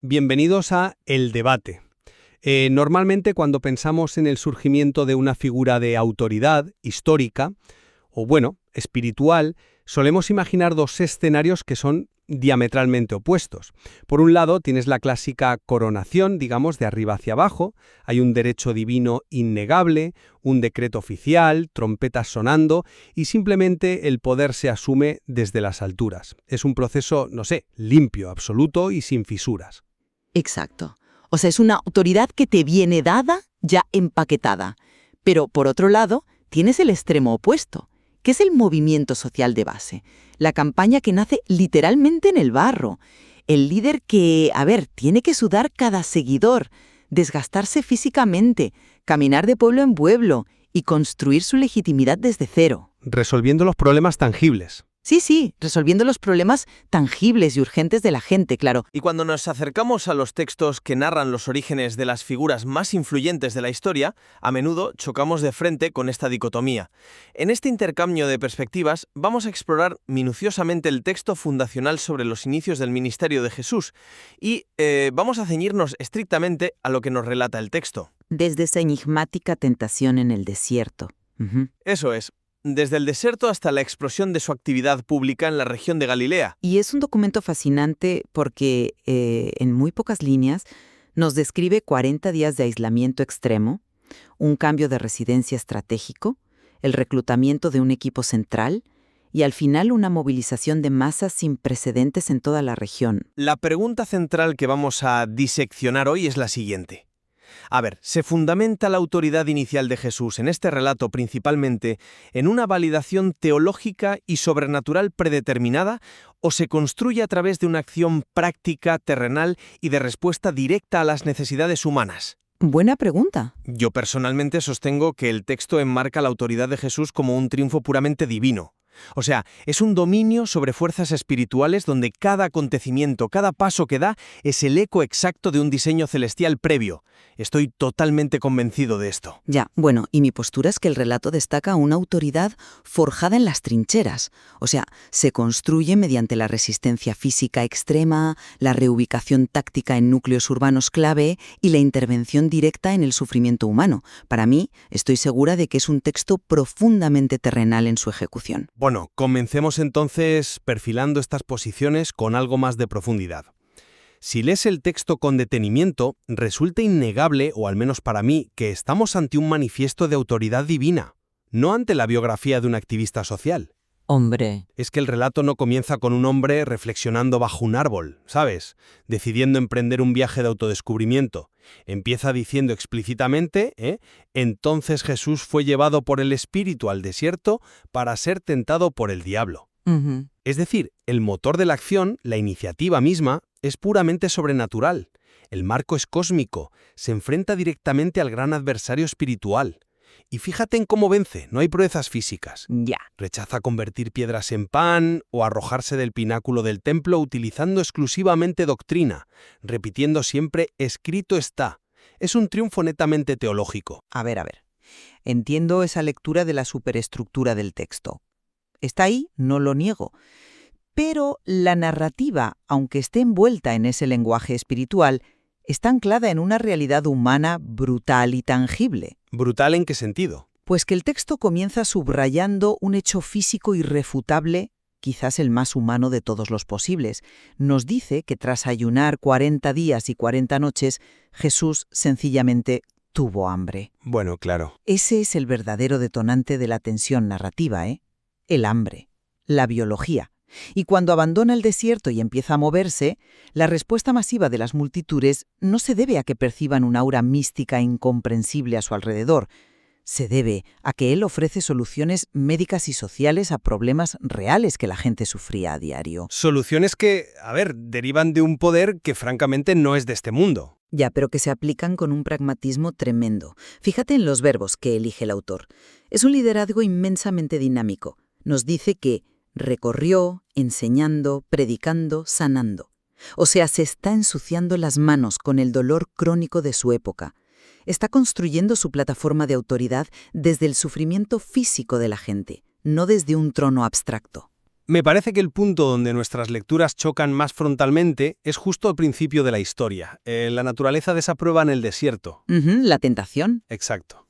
Bienvenidos a El Debate. Normalmente cuando pensamos en el surgimiento de una figura de autoridad histórica, o bueno, espiritual, solemos imaginar dos escenarios que son diametralmente opuestos. Por un lado, tienes la clásica coronación, digamos, de arriba hacia abajo, hay un derecho divino innegable, un decreto oficial, trompetas sonando, y simplemente el poder se asume desde las alturas. Es un proceso, no sé, limpio, absoluto y sin fisuras. Exacto. O sea, es una autoridad que te viene dada, ya empaquetada. Pero, por otro lado, tienes el extremo opuesto, que es el movimiento social de base, la campaña que nace literalmente en el barro, el líder que, tiene que sudar cada seguidor, desgastarse físicamente, caminar de pueblo en pueblo y construir su legitimidad desde cero. Resolviendo los problemas tangibles. Sí, resolviendo los problemas tangibles y urgentes de la gente, claro. Y cuando nos acercamos a los textos que narran los orígenes de las figuras más influyentes de la historia, a menudo chocamos de frente con esta dicotomía. En este intercambio de perspectivas vamos a explorar minuciosamente el texto fundacional sobre los inicios del ministerio de Jesús y vamos a ceñirnos estrictamente a lo que nos relata el texto. Desde esa enigmática tentación en el desierto. Eso es. Desde el desierto hasta la explosión de su actividad pública en la región de Galilea. Y es un documento fascinante porque, en muy pocas líneas, nos describe 40 días de aislamiento extremo, un cambio de residencia estratégico, el reclutamiento de un equipo central y, al final, una movilización de masas sin precedentes en toda la región. La pregunta central que vamos a diseccionar hoy es la siguiente. ¿Se fundamenta la autoridad inicial de Jesús en este relato principalmente en una validación teológica y sobrenatural predeterminada o se construye a través de una acción práctica, terrenal y de respuesta directa a las necesidades humanas? Buena pregunta. Yo personalmente sostengo que el texto enmarca la autoridad de Jesús como un triunfo puramente divino. O sea, es un dominio sobre fuerzas espirituales donde cada acontecimiento, cada paso que da, es el eco exacto de un diseño celestial previo. Estoy totalmente convencido de esto. Y mi postura es que el relato destaca una autoridad forjada en las trincheras. O sea, se construye mediante la resistencia física extrema, la reubicación táctica en núcleos urbanos clave y la intervención directa en el sufrimiento humano. Para mí, estoy segura de que es un texto profundamente terrenal en su ejecución. Bueno, comencemos entonces perfilando estas posiciones con algo más de profundidad. Si lees el texto con detenimiento, resulta innegable, o al menos para mí, que estamos ante un manifiesto de autoridad divina, no ante la biografía de un activista social. Hombre. Es que el relato no comienza con un hombre reflexionando bajo un árbol, ¿sabes? Decidiendo emprender un viaje de autodescubrimiento. Empieza diciendo explícitamente, entonces Jesús fue llevado por el Espíritu al desierto para ser tentado por el diablo. Es decir, el motor de la acción, la iniciativa misma, es puramente sobrenatural. El marco es cósmico, se enfrenta directamente al gran adversario espiritual. Y fíjate en cómo vence, no hay proezas físicas. Rechaza convertir piedras en pan o arrojarse del pináculo del templo utilizando exclusivamente doctrina, repitiendo siempre «escrito está». Es un triunfo netamente teológico. Entiendo esa lectura de la superestructura del texto. Está ahí, no lo niego. Pero la narrativa, aunque esté envuelta en ese lenguaje espiritual, está anclada en una realidad humana brutal y tangible. ¿Brutal en qué sentido? Pues que el texto comienza subrayando un hecho físico irrefutable, quizás el más humano de todos los posibles. Nos dice que tras ayunar 40 días y 40 noches, Jesús sencillamente tuvo hambre. Bueno, claro. Ese es el verdadero detonante de la tensión narrativa, el hambre, la biología. Y cuando abandona el desierto y empieza a moverse, la respuesta masiva de las multitudes no se debe a que perciban una aura mística incomprensible a su alrededor. Se debe a que él ofrece soluciones médicas y sociales a problemas reales que la gente sufría a diario. Soluciones que, derivan de un poder que francamente no es de este mundo. Pero que se aplican con un pragmatismo tremendo. Fíjate en los verbos que elige el autor. Es un liderazgo inmensamente dinámico. Nos dice que recorrió, enseñando, predicando, sanando. O sea, se está ensuciando las manos con el dolor crónico de su época. Está construyendo su plataforma de autoridad desde el sufrimiento físico de la gente, no desde un trono abstracto. Me parece que el punto donde nuestras lecturas chocan más frontalmente es justo al principio de la historia, la naturaleza de esa prueba en el desierto. La tentación. Exacto.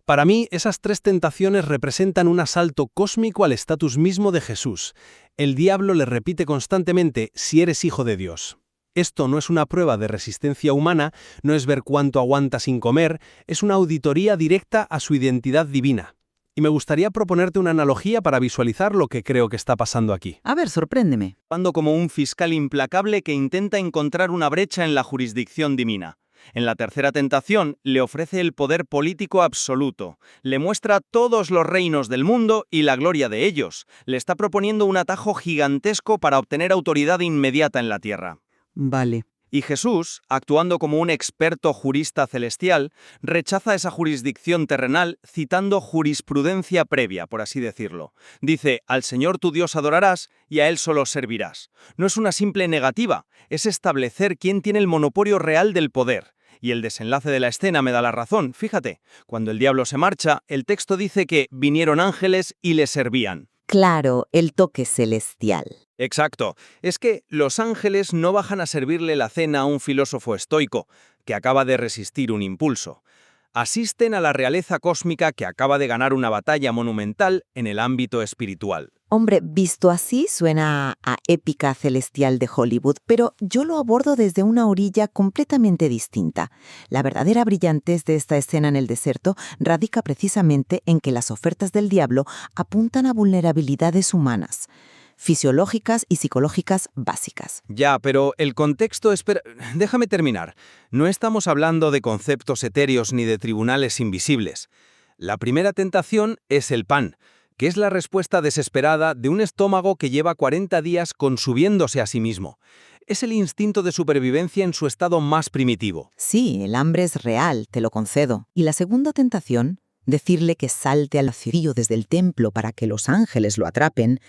Para mí, esas tres tentaciones representan un asalto cósmico al estatus mismo de Jesús. El diablo le repite constantemente, si eres hijo de Dios. Esto no es una prueba de resistencia humana, no es ver cuánto aguanta sin comer, es una auditoría directa a su identidad divina. Y me gustaría proponerte una analogía para visualizar lo que creo que está pasando aquí. A ver, sorpréndeme. Actuando como un fiscal implacable que intenta encontrar una brecha en la jurisdicción divina. En la tercera tentación, le ofrece el poder político absoluto, le muestra todos los reinos del mundo y la gloria de ellos, le está proponiendo un atajo gigantesco para obtener autoridad inmediata en la tierra. Vale. Y Jesús, actuando como un experto jurista celestial, rechaza esa jurisdicción terrenal citando jurisprudencia previa, por así decirlo. Dice, al Señor tu Dios adorarás y a Él solo servirás. No es una simple negativa, es establecer quién tiene el monopolio real del poder. Y el desenlace de la escena me da la razón. Fíjate, cuando el diablo se marcha, el texto dice que vinieron ángeles y le servían. Claro, el toque celestial. Exacto. Es que los ángeles no bajan a servirle la cena a un filósofo estoico que acaba de resistir un impulso. Asisten a la realeza cósmica que acaba de ganar una batalla monumental en el ámbito espiritual. Hombre, visto así suena a épica celestial de Hollywood, pero yo lo abordo desde una orilla completamente distinta. La verdadera brillantez de esta escena en el desierto radica precisamente en que las ofertas del diablo apuntan a vulnerabilidades humanas, fisiológicas y psicológicas básicas. Ya, pero el contexto... Déjame terminar. No estamos hablando de conceptos etéreos ni de tribunales invisibles. La primera tentación es el pan, que es la respuesta desesperada de un estómago que lleva 40 días consumiéndose a sí mismo. Es el instinto de supervivencia en su estado más primitivo. Sí, el hambre es real, te lo concedo. Y la segunda tentación, decirle que salte al vacío desde el templo para que los ángeles lo atrapen,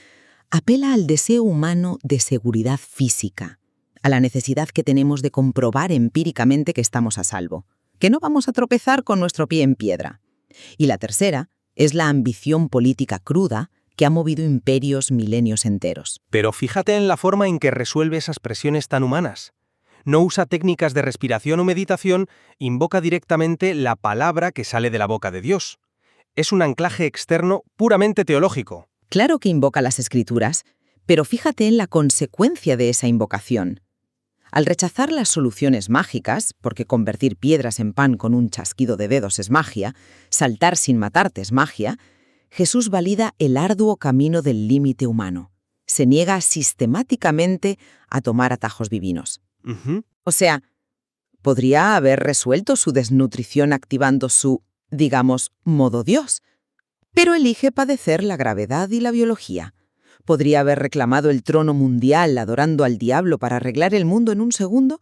apela al deseo humano de seguridad física, a la necesidad que tenemos de comprobar empíricamente que estamos a salvo, que no vamos a tropezar con nuestro pie en piedra. Y la tercera es la ambición política cruda que ha movido imperios milenios enteros. Pero fíjate en la forma en que resuelve esas presiones tan humanas. No usa técnicas de respiración o meditación, invoca directamente la palabra que sale de la boca de Dios. Es un anclaje externo puramente teológico. Claro que invoca las Escrituras, pero fíjate en la consecuencia de esa invocación. Al rechazar las soluciones mágicas, porque convertir piedras en pan con un chasquido de dedos es magia, saltar sin matarte es magia, Jesús valida el arduo camino del límite humano. Se niega sistemáticamente a tomar atajos divinos. O sea, podría haber resuelto su desnutrición activando su, digamos, modo Dios, pero elige padecer la gravedad y la biología. Podría haber reclamado el trono mundial adorando al diablo para arreglar el mundo en un segundo,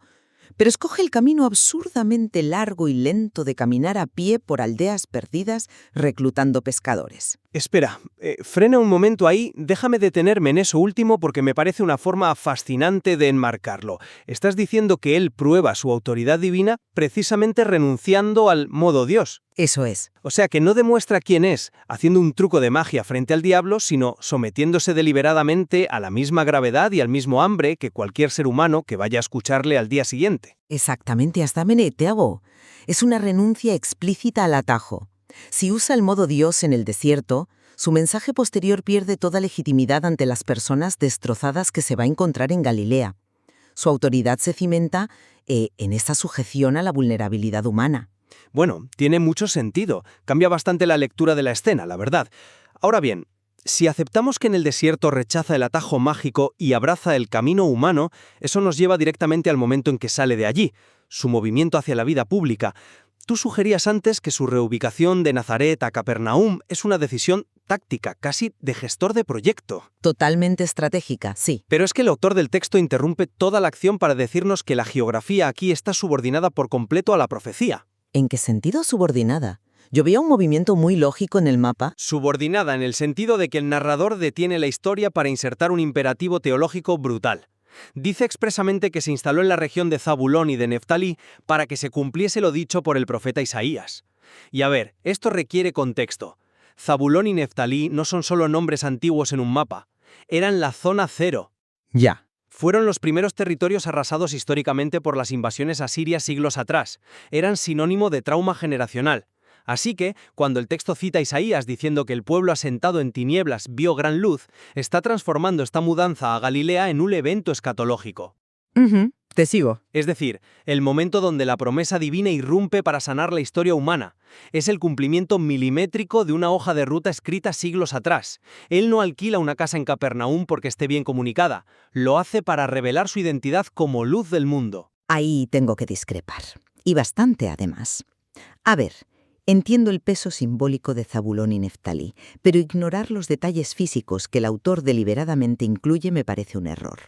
pero escoge el camino absurdamente largo y lento de caminar a pie por aldeas perdidas reclutando pescadores. Espera, frena un momento ahí, déjame detenerme en eso último porque me parece una forma fascinante de enmarcarlo. Estás diciendo que él prueba su autoridad divina precisamente renunciando al modo Dios. Eso es. O sea que no demuestra quién es, haciendo un truco de magia frente al diablo, sino sometiéndose deliberadamente a la misma gravedad y al mismo hambre que cualquier ser humano que vaya a escucharle al día siguiente. Exactamente, hasta meneteo. Es una renuncia explícita al atajo. Si usa el modo Dios en el desierto, su mensaje posterior pierde toda legitimidad ante las personas destrozadas que se va a encontrar en Galilea. Su autoridad se cimenta en esa sujeción a la vulnerabilidad humana. Bueno, tiene mucho sentido. Cambia bastante la lectura de la escena, la verdad. Ahora bien, si aceptamos que en el desierto rechaza el atajo mágico y abraza el camino humano, eso nos lleva directamente al momento en que sale de allí, su movimiento hacia la vida pública. Tú sugerías antes que su reubicación de Nazaret a Capernaum es una decisión táctica, casi de gestor de proyecto. Totalmente estratégica, sí. Pero es que el autor del texto interrumpe toda la acción para decirnos que la geografía aquí está subordinada por completo a la profecía. ¿En qué sentido subordinada? Yo veía un movimiento muy lógico en el mapa. Subordinada en el sentido de que el narrador detiene la historia para insertar un imperativo teológico brutal. Dice expresamente que se instaló en la región de Zabulón y de Neftalí para que se cumpliese lo dicho por el profeta Isaías. Y a ver, esto requiere contexto. Zabulón y Neftalí no son solo nombres antiguos en un mapa. eran la zona cero. Ya. Fueron los primeros territorios arrasados históricamente por las invasiones asirias siglos atrás. Eran sinónimo de trauma generacional. Así que, cuando el texto cita a Isaías diciendo que el pueblo asentado en tinieblas vio gran luz, está transformando esta mudanza a Galilea en un evento escatológico. Te sigo. Es decir, el momento donde la promesa divina irrumpe para sanar la historia humana. Es el cumplimiento milimétrico de una hoja de ruta escrita siglos atrás. Él no alquila una casa en Capernaum porque esté bien comunicada. Lo hace para revelar su identidad como luz del mundo. Ahí tengo que discrepar. Y bastante, además. A ver, entiendo el peso simbólico de Zabulón y Neftalí, pero ignorar los detalles físicos que el autor deliberadamente incluye me parece un error.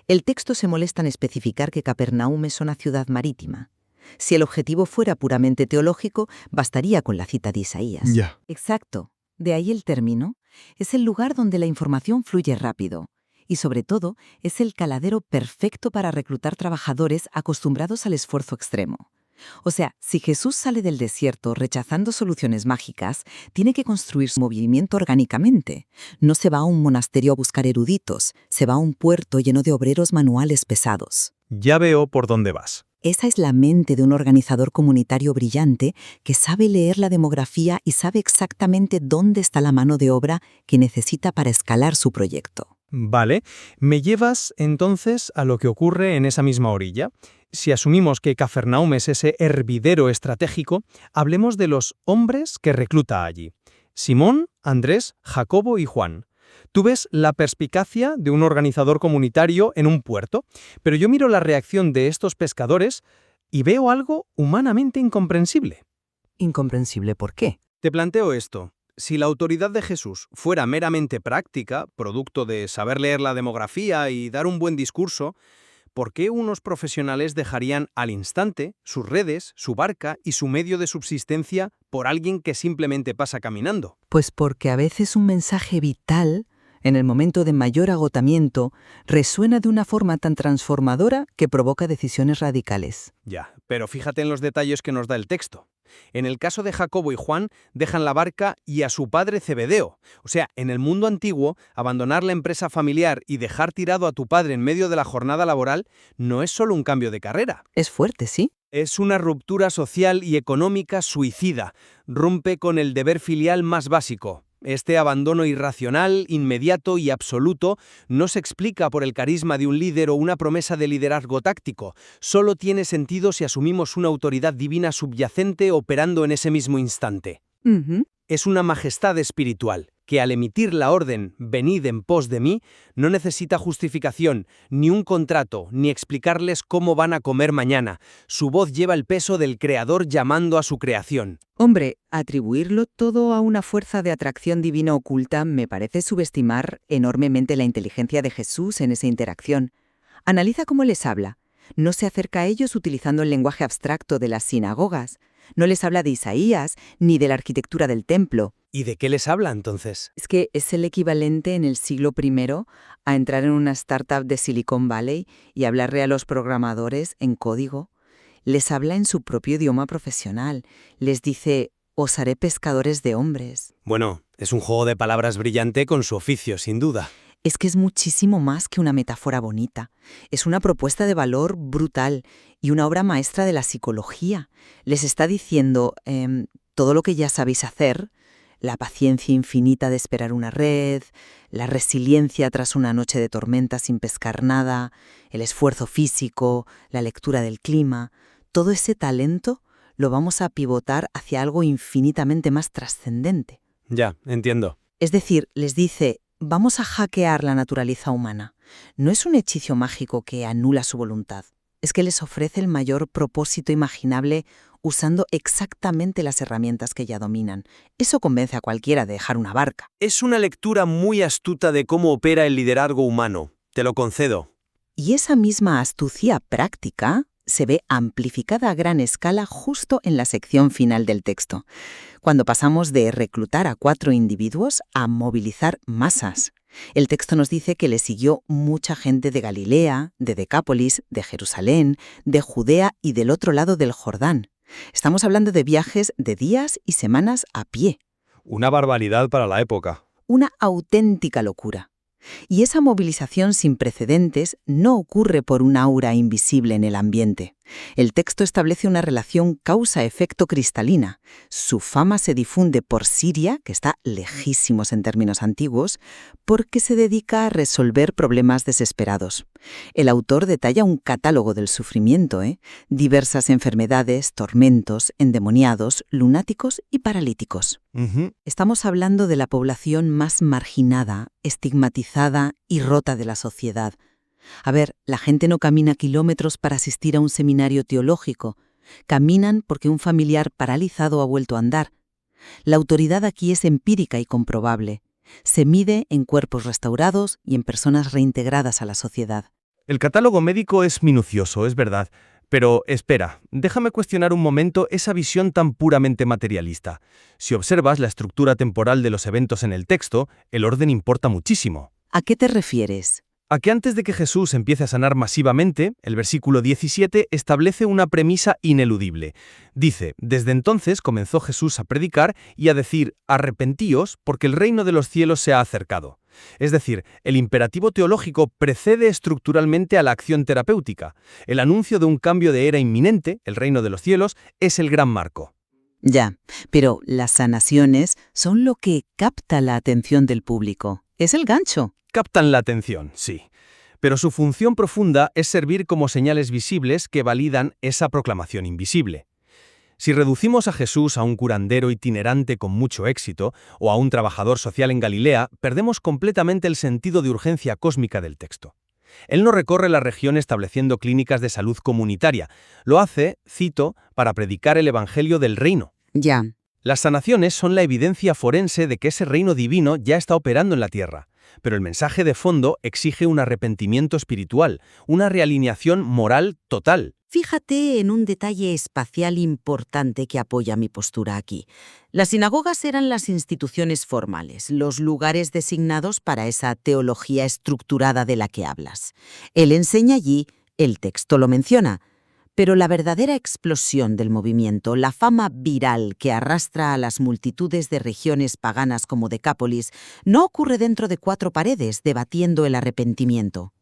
El texto se molesta en especificar que Capernaum es una ciudad marítima. Si el objetivo fuera puramente teológico, bastaría con la cita de Isaías. Ya. Exacto. De ahí el término. Es el lugar donde la información fluye rápido. Y sobre todo, es el caladero perfecto para reclutar trabajadores acostumbrados al esfuerzo extremo. O sea, si Jesús sale del desierto rechazando soluciones mágicas, tiene que construir su movimiento orgánicamente. No se va a un monasterio a buscar eruditos, se va a un puerto lleno de obreros manuales pesados. Ya veo por dónde vas. Esa es la mente de un organizador comunitario brillante que sabe leer la demografía y sabe exactamente dónde está la mano de obra que necesita para escalar su proyecto. Vale, me llevas entonces a lo que ocurre en esa misma orilla. Si asumimos que Cafarnaum es ese hervidero estratégico, hablemos de los hombres que recluta allí. Simón, Andrés, Jacobo y Juan. Tú ves la perspicacia de un organizador comunitario en un puerto, pero yo miro la reacción de estos pescadores y veo algo humanamente incomprensible. ¿Incomprensible por qué? Te planteo esto. Si la autoridad de Jesús fuera meramente práctica, producto de saber leer la demografía y dar un buen discurso, ¿por qué unos profesionales dejarían al instante sus redes, su barca y su medio de subsistencia por alguien que simplemente pasa caminando? Pues porque a veces un mensaje vital, en el momento de mayor agotamiento, resuena de una forma tan transformadora que provoca decisiones radicales. Ya, pero fíjate en los detalles que nos da el texto. En el caso de Jacobo y Juan, dejan la barca y a su padre Zebedeo. O sea, en el mundo antiguo, abandonar la empresa familiar y dejar tirado a tu padre en medio de la jornada laboral no es solo un cambio de carrera. Es fuerte, ¿sí? Es una ruptura social y económica suicida. Rompe con el deber filial más básico. Este abandono irracional, inmediato y absoluto no se explica por el carisma de un líder o una promesa de liderazgo táctico. Solo tiene sentido si asumimos una autoridad divina subyacente operando en ese mismo instante. Es una majestad espiritual que al emitir la orden «venid en pos de mí» no necesita justificación, ni un contrato, ni explicarles cómo van a comer mañana. Su voz lleva el peso del Creador llamando a su creación. Hombre, atribuirlo todo a una fuerza de atracción divina oculta me parece subestimar enormemente la inteligencia de Jesús en esa interacción. Analiza cómo les habla. No se acerca a ellos utilizando el lenguaje abstracto de las sinagogas. No les habla de Isaías ni de la arquitectura del templo. ¿Y de qué les habla entonces? Es que es el equivalente en el siglo I a entrar en una startup de Silicon Valley y hablarle a los programadores en código. Les habla en su propio idioma profesional. Les dice, os haré pescadores de hombres. Bueno, es un juego de palabras brillante con su oficio, sin duda. Es que es muchísimo más que una metáfora bonita. Es una propuesta de valor brutal y una obra maestra de la psicología. Les está diciendo todo lo que ya sabéis hacer, la paciencia infinita de esperar una red, la resiliencia tras una noche de tormenta sin pescar nada, el esfuerzo físico, la lectura del clima. Todo ese talento lo vamos a pivotar hacia algo infinitamente más trascendente. Ya, entiendo. Es decir, les dice, vamos a hackear la naturaleza humana. No es un hechizo mágico que anula su voluntad. Es que les ofrece el mayor propósito imaginable usando exactamente las herramientas que ya dominan. Eso convence a cualquiera de dejar una barca. Es una lectura muy astuta de cómo opera el liderazgo humano. Te lo concedo. Y esa misma astucia práctica se ve amplificada a gran escala justo en la sección final del texto, cuando pasamos de reclutar a 4 individuos a movilizar masas. El texto nos dice que le siguió mucha gente de Galilea, de Decápolis, de Jerusalén, de Judea y del otro lado del Jordán. Estamos hablando de viajes de días y semanas a pie. Una barbaridad para la época. Una auténtica locura. Y esa movilización sin precedentes no ocurre por un aura invisible en el ambiente. El texto establece una relación causa-efecto cristalina. Su fama se difunde por Siria, que está lejísimos en términos antiguos, porque se dedica a resolver problemas desesperados. El autor detalla un catálogo del sufrimiento, diversas enfermedades, tormentos, endemoniados, lunáticos y paralíticos. Estamos hablando de la población más marginada, estigmatizada y rota de la sociedad. A ver, la gente no camina kilómetros para asistir a un seminario teológico. Caminan porque un familiar paralizado ha vuelto a andar. La autoridad aquí es empírica y comprobable. Se mide en cuerpos restaurados y en personas reintegradas a la sociedad. El catálogo médico es minucioso, es verdad. Pero espera, déjame cuestionar un momento esa visión tan puramente materialista. Si observas la estructura temporal de los eventos en el texto, el orden importa muchísimo. ¿A qué te refieres? A que antes de que Jesús empiece a sanar masivamente, el versículo 17 establece una premisa ineludible. Dice, desde entonces comenzó Jesús a predicar y a decir, arrepentíos porque el reino de los cielos se ha acercado. Es decir, el imperativo teológico precede estructuralmente a la acción terapéutica. El anuncio de un cambio de era inminente, el reino de los cielos, es el gran marco. Ya, pero las sanaciones son lo que capta la atención del público. Es el gancho. Captan la atención, sí. Pero su función profunda es servir como señales visibles que validan esa proclamación invisible. Si reducimos a Jesús a un curandero itinerante con mucho éxito o a un trabajador social en Galilea, perdemos completamente el sentido de urgencia cósmica del texto. Él no recorre la región estableciendo clínicas de salud comunitaria. Lo hace, cito, para predicar el evangelio del reino. Ya. Las sanaciones son la evidencia forense de que ese reino divino ya está operando en la tierra. Pero el mensaje de fondo exige un arrepentimiento espiritual, una realineación moral total. Fíjate en un detalle espacial importante que apoya mi postura aquí. Las sinagogas eran las instituciones formales, los lugares designados para esa teología estructurada de la que hablas. Él enseña allí, el texto lo menciona, pero la verdadera explosión del movimiento, la fama viral que arrastra a las multitudes de regiones paganas como Decápolis, no ocurre dentro de 4 paredes debatiendo el arrepentimiento.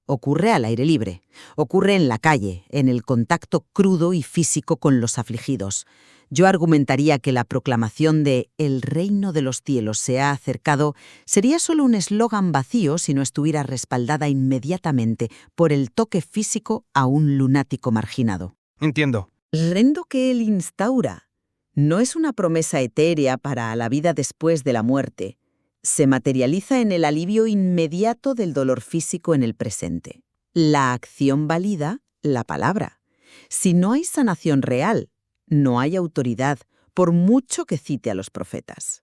Ocurre al aire libre, ocurre en la calle, en el contacto crudo y físico con los afligidos. Yo argumentaría que la proclamación de «El reino de los cielos se ha acercado» sería solo un eslogan vacío si no estuviera respaldada inmediatamente por el toque físico a un lunático marginado. Entiendo. El reino que él instaura no es una promesa etérea para la vida después de la muerte. Se materializa en el alivio inmediato del dolor físico en el presente. La acción valida la palabra. Si no hay sanación real, no hay autoridad, por mucho que cite a los profetas.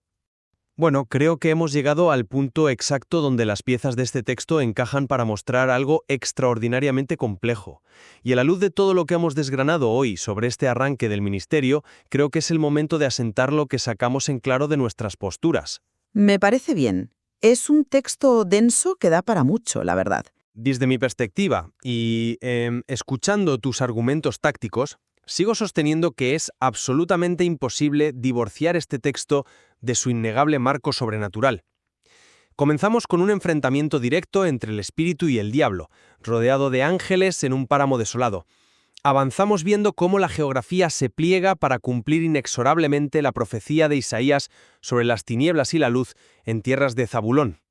Bueno, creo que hemos llegado al punto exacto donde las piezas de este texto encajan para mostrar algo extraordinariamente complejo. Y a la luz de todo lo que hemos desgranado hoy sobre este arranque del ministerio, creo que es el momento de asentar lo que sacamos en claro de nuestras posturas. Me parece bien. Es un texto denso que da para mucho, la verdad. Desde mi perspectiva y escuchando tus argumentos tácticos, sigo sosteniendo que es absolutamente imposible divorciar este texto de su innegable marco sobrenatural. Comenzamos con un enfrentamiento directo entre el espíritu y el diablo, rodeado de ángeles en un páramo desolado. Avanzamos viendo cómo la geografía se pliega para cumplir inexorablemente la profecía de Isaías sobre las tinieblas y la luz en tierras de Zabulón.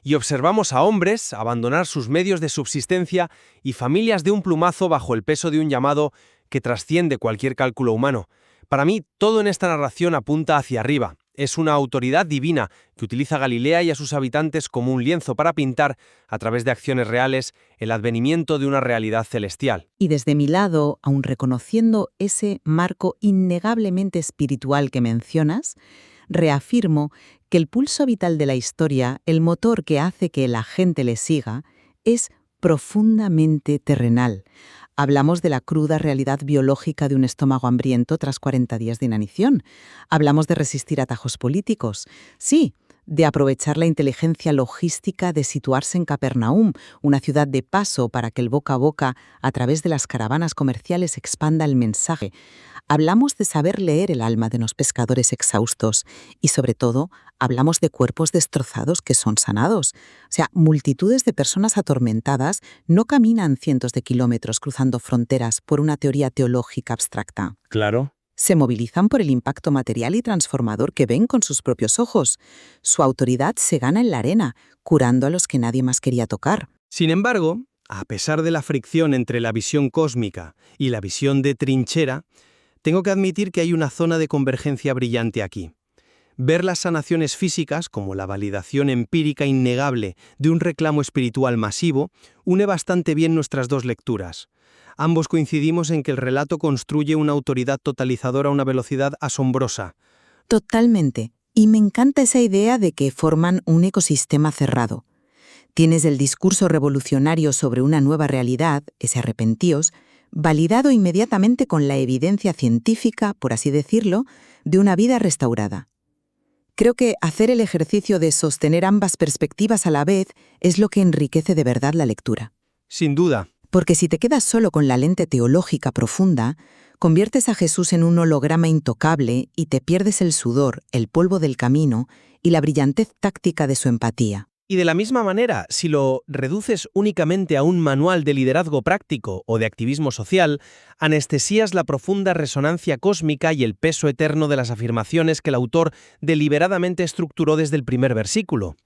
Y observamos a hombres abandonar sus medios de subsistencia y familias de un plumazo bajo el peso de un llamado que trasciende cualquier cálculo humano. Para mí, todo en esta narración apunta hacia arriba. Es una autoridad divina que utiliza a Galilea y a sus habitantes como un lienzo para pintar, a través de acciones reales, el advenimiento de una realidad celestial. Y desde mi lado, aun reconociendo ese marco innegablemente espiritual que mencionas, reafirmo que el pulso vital de la historia, el motor que hace que la gente le siga, es profundamente terrenal. Hablamos de la cruda realidad biológica de un estómago hambriento tras 40 días de inanición. Hablamos de resistir atajos políticos. Sí, de aprovechar la inteligencia logística de situarse en Capernaum, una ciudad de paso para que el boca a boca, a través de las caravanas comerciales, expanda el mensaje. Hablamos de saber leer el alma de los pescadores exhaustos y, sobre todo, hablamos de cuerpos destrozados que son sanados. O sea, multitudes de personas atormentadas no caminan cientos de kilómetros cruzando fronteras por una teoría teológica abstracta. Claro. Se movilizan por el impacto material y transformador que ven con sus propios ojos. Su autoridad se gana en la arena, curando a los que nadie más quería tocar. Sin embargo, a pesar de la fricción entre la visión cósmica y la visión de trinchera, tengo que admitir que hay una zona de convergencia brillante aquí. Ver las sanaciones físicas como la validación empírica innegable de un reclamo espiritual masivo une bastante bien nuestras dos lecturas. Ambos coincidimos en que el relato construye una autoridad totalizadora a una velocidad asombrosa. Totalmente. Y me encanta esa idea de que forman un ecosistema cerrado. Tienes el discurso revolucionario sobre una nueva realidad, ese arrepentíos, validado inmediatamente con la evidencia científica, por así decirlo, de una vida restaurada. Creo que hacer el ejercicio de sostener ambas perspectivas a la vez es lo que enriquece de verdad la lectura. Sin duda. Porque si te quedas solo con la lente teológica profunda, conviertes a Jesús en un holograma intocable y te pierdes el sudor, el polvo del camino y la brillantez táctica de su empatía. Y de la misma manera, si lo reduces únicamente a un manual de liderazgo práctico o de activismo social, anestesias la profunda resonancia cósmica y el peso eterno de las afirmaciones que el autor deliberadamente estructuró desde el primer versículo.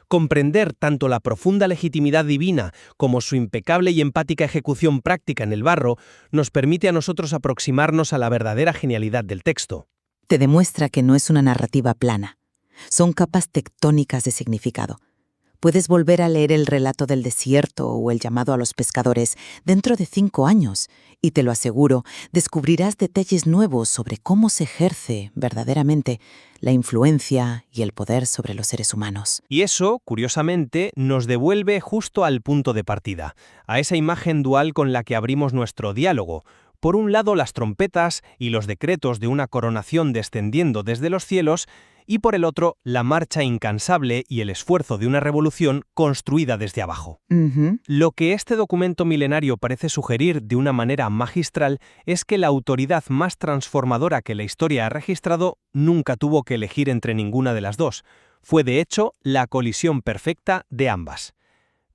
Comprender tanto la profunda legitimidad divina como su impecable y empática ejecución práctica en el barro nos permite a nosotros aproximarnos a la verdadera genialidad del texto. Te demuestra que no es una narrativa plana. Son capas tectónicas de significado. Puedes volver a leer el relato del desierto o el llamado a los pescadores dentro de 5 años y te lo aseguro, descubrirás detalles nuevos sobre cómo se ejerce verdaderamente la influencia y el poder sobre los seres humanos. Y eso, curiosamente, nos devuelve justo al punto de partida, a esa imagen dual con la que abrimos nuestro diálogo. Por un lado, las trompetas y los decretos de una coronación descendiendo desde los cielos, y por el otro, la marcha incansable y el esfuerzo de una revolución construida desde abajo. Lo que este documento milenario parece sugerir de una manera magistral es que la autoridad más transformadora que la historia ha registrado nunca tuvo que elegir entre ninguna de las dos. Fue, de hecho, la colisión perfecta de ambas.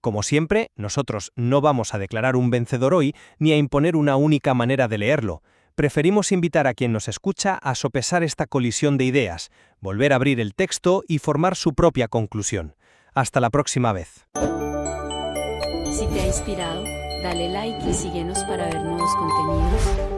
Como siempre, nosotros no vamos a declarar un vencedor hoy ni a imponer una única manera de leerlo. Preferimos invitar a quien nos escucha a sopesar esta colisión de ideas, volver a abrir el texto y formar su propia conclusión. Hasta la próxima vez. Si te ha inspirado, dale like y síguenos para ver nuevos contenidos.